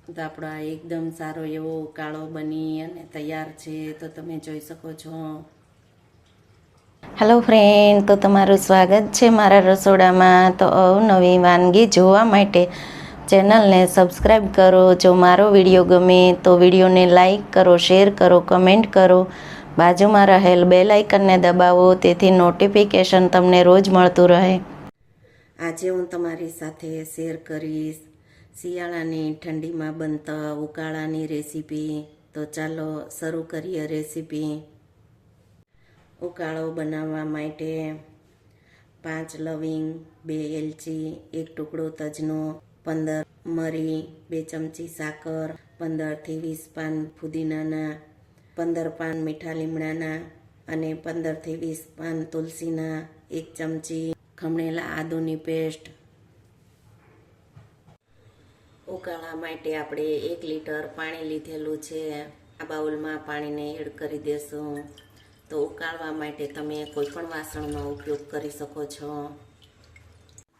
તો આપણો આ એકદમ સારો એવો કાળો બની અને તૈયાર છે, તો તમે જોઈ શકો છો. હેલો ફ્રેન્ડ, તો તમારું સ્વાગત છે મારા રસોડામાં. તો અવનવી વાનગી જોવા માટે ચેનલને સબસ્ક્રાઈબ કરો. જો મારો વિડીયો ગમે તો વિડીયોને લાઈક કરો, શેર કરો, કમેન્ટ કરો. બાજુમાં રહેલ બેલ આઇકનને દબાવો, તેથી નોટિફિકેશન તમને રોજ મળતું રહે. આજે હું તમારી સાથે શેર કરીશ શિયાળાની ઠંડીમાં બનતા ઉકાળાની રેસીપી. તો ચાલો શરૂ કરીએ રેસીપી. ઉકાળો બનાવવા માટે 5 લવિંગ, 2 એલચી, 1 ટુકડો તજનો, 15 મરી, 2 ચમચી સાકર, 15 થી 20 પાન ફુદીનાના, 15 પાન મીઠા લીમડાના અને 15 થી 20 પાન તુલસીના, 1 ચમચી ખમણેલા આદુની પેસ્ટ. ઉકાળા માટે આપણે 1 લીટર પાણી લીધેલું છે. આ બાઉલમાં પાણીને એડ કરી દેશું. તો ઉકાળવા માટે તમે કોઈ પણ વાસણનો ઉપયોગ કરી શકો છો.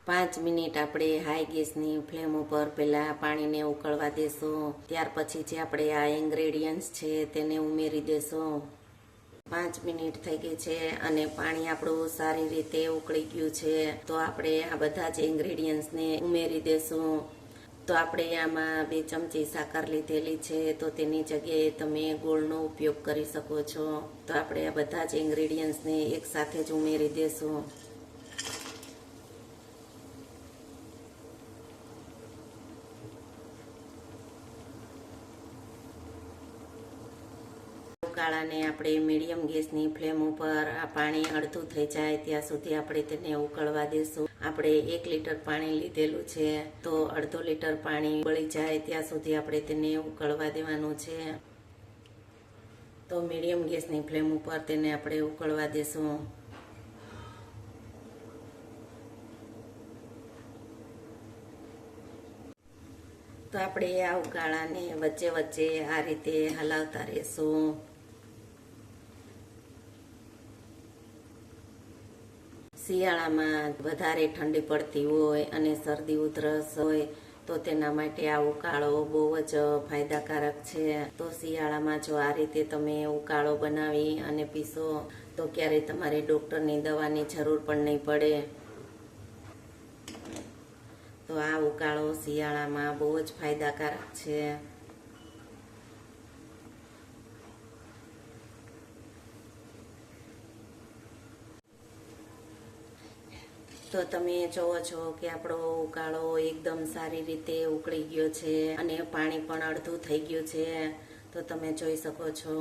5 મિનિટ આપણે હાઈ ગેસની ફ્લેમ ઉપર પહેલાં પાણીને ઉકળવા દેશું. ત્યાર પછી જે આપણે આ ઇન્ગ્રેડિયન્ટ્સ છે તેને ઉમેરી દેશું. 5 મિનિટ થઈ ગઈ છે અને પાણી આપણું સારી રીતે ઉકળી ગયું છે. તો આપણે આ બધા જ ઇન્ગ્રેડિયન્ટ્સને ઉમેરી દેશું. તો આપણે આમાં 2 ચમચી સાકર લીધેલી છે, તો તેની જગ્યાએ તમે ગોળનો ઉપયોગ કરી શકો છો. તો આપણે આ બધા જ ઇન્ગ્રેડિયન્ટ્સને એકસાથે જ ઉમેરી દેશું. ઉકાળાને આપણે મીડિયમ ગેસની ફ્લેમ ઉપર આ પાણી અડધું થઈ જાય ત્યાં સુધી આપણે તેને ઉકળવા દેશું. આપણે 1 લીટર પાણી લીધેલું છે, તો અડધો લીટર પાણી બળી જાય ત્યાં સુધી આપણે તેને ઉકળવા દેવાનું છે. તો મીડિયમ ગેસની ફ્લેમ ઉપર તેને આપણે ઉકળવા દેશું. તો આપણે આ ઉકાળાને વચ્ચે વચ્ચે આ રીતે હલાવતા રહેશું. શિયાળામાં વધારે ઠંડી પડતી હોય અને શરદી ઉધરસ હોય તો તેના માટે આ ઉકાળો બહુ જ ફાયદાકારક છે. તો શિયાળામાં જો આ રીતે તમે ઉકાળો બનાવી અને પીશો તો ક્યારેય તમારે ડૉક્ટરની દવાની જરૂર પણ નહીં પડે. તો આ ઉકાળો શિયાળામાં બહુ જ ફાયદાકારક છે. તો તમે જોવો છો કે આપણો ઉકાળો એકદમ સારી રીતે ઉકળી ગયો છે અને પાણી પણ અડધું થઈ ગયું છે. તો તમે જોઈ શકો છો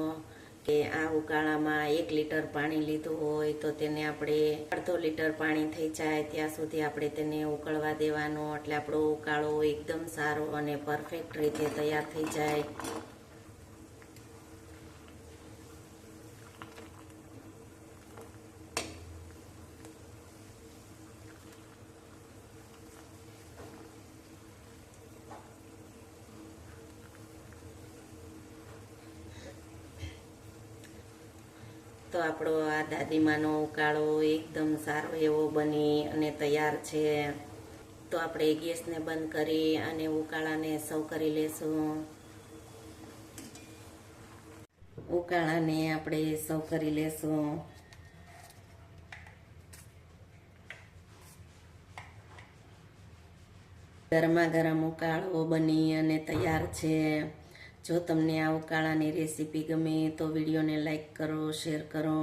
કે આ ઉકાળામાં 1 લીટર પાણી લીધું હોય તો તેને આપણે અડધો લીટર પાણી થઈ જાય ત્યાં સુધી આપણે તેને ઉકળવા દેવાનો, એટલે આપણો ઉકાળો એકદમ સારો અને પરફેક્ટ રીતે તૈયાર થઈ જાય. તો આપણો આ દાદીમાનો ઉકાળો એકદમ સારો એવો બની અને તૈયાર છે. તો આપણે ગેસને બંધ કરી અને ઉકાળાને સર્વ કરી લેશું. ઉકાળાને આપણે સર્વ કરી લેશું. ગરમા ગરમ ઉકાળો બની અને તૈયાર છે. જો તમને આ ઉકાળાની રેસીપી ગમે તો વિડીયોને લાઈક કરો, શેર કરો,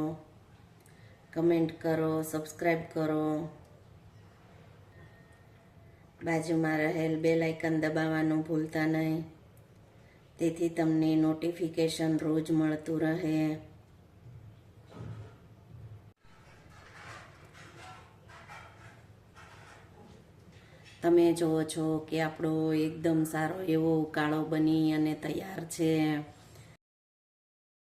કમેન્ટ કરો, સબસ્ક્રાઈબ કરો. બાજુમાં રહેલ બેલ આઇકન દબાવવાનું ભૂલતા નહીં, તેથી તમને નોટિફિકેશન રોજ મળતું રહે. તમે જુઓ છો કે આપણો એકદમ સારો એવો ઉકાળો બની અને તૈયાર છે.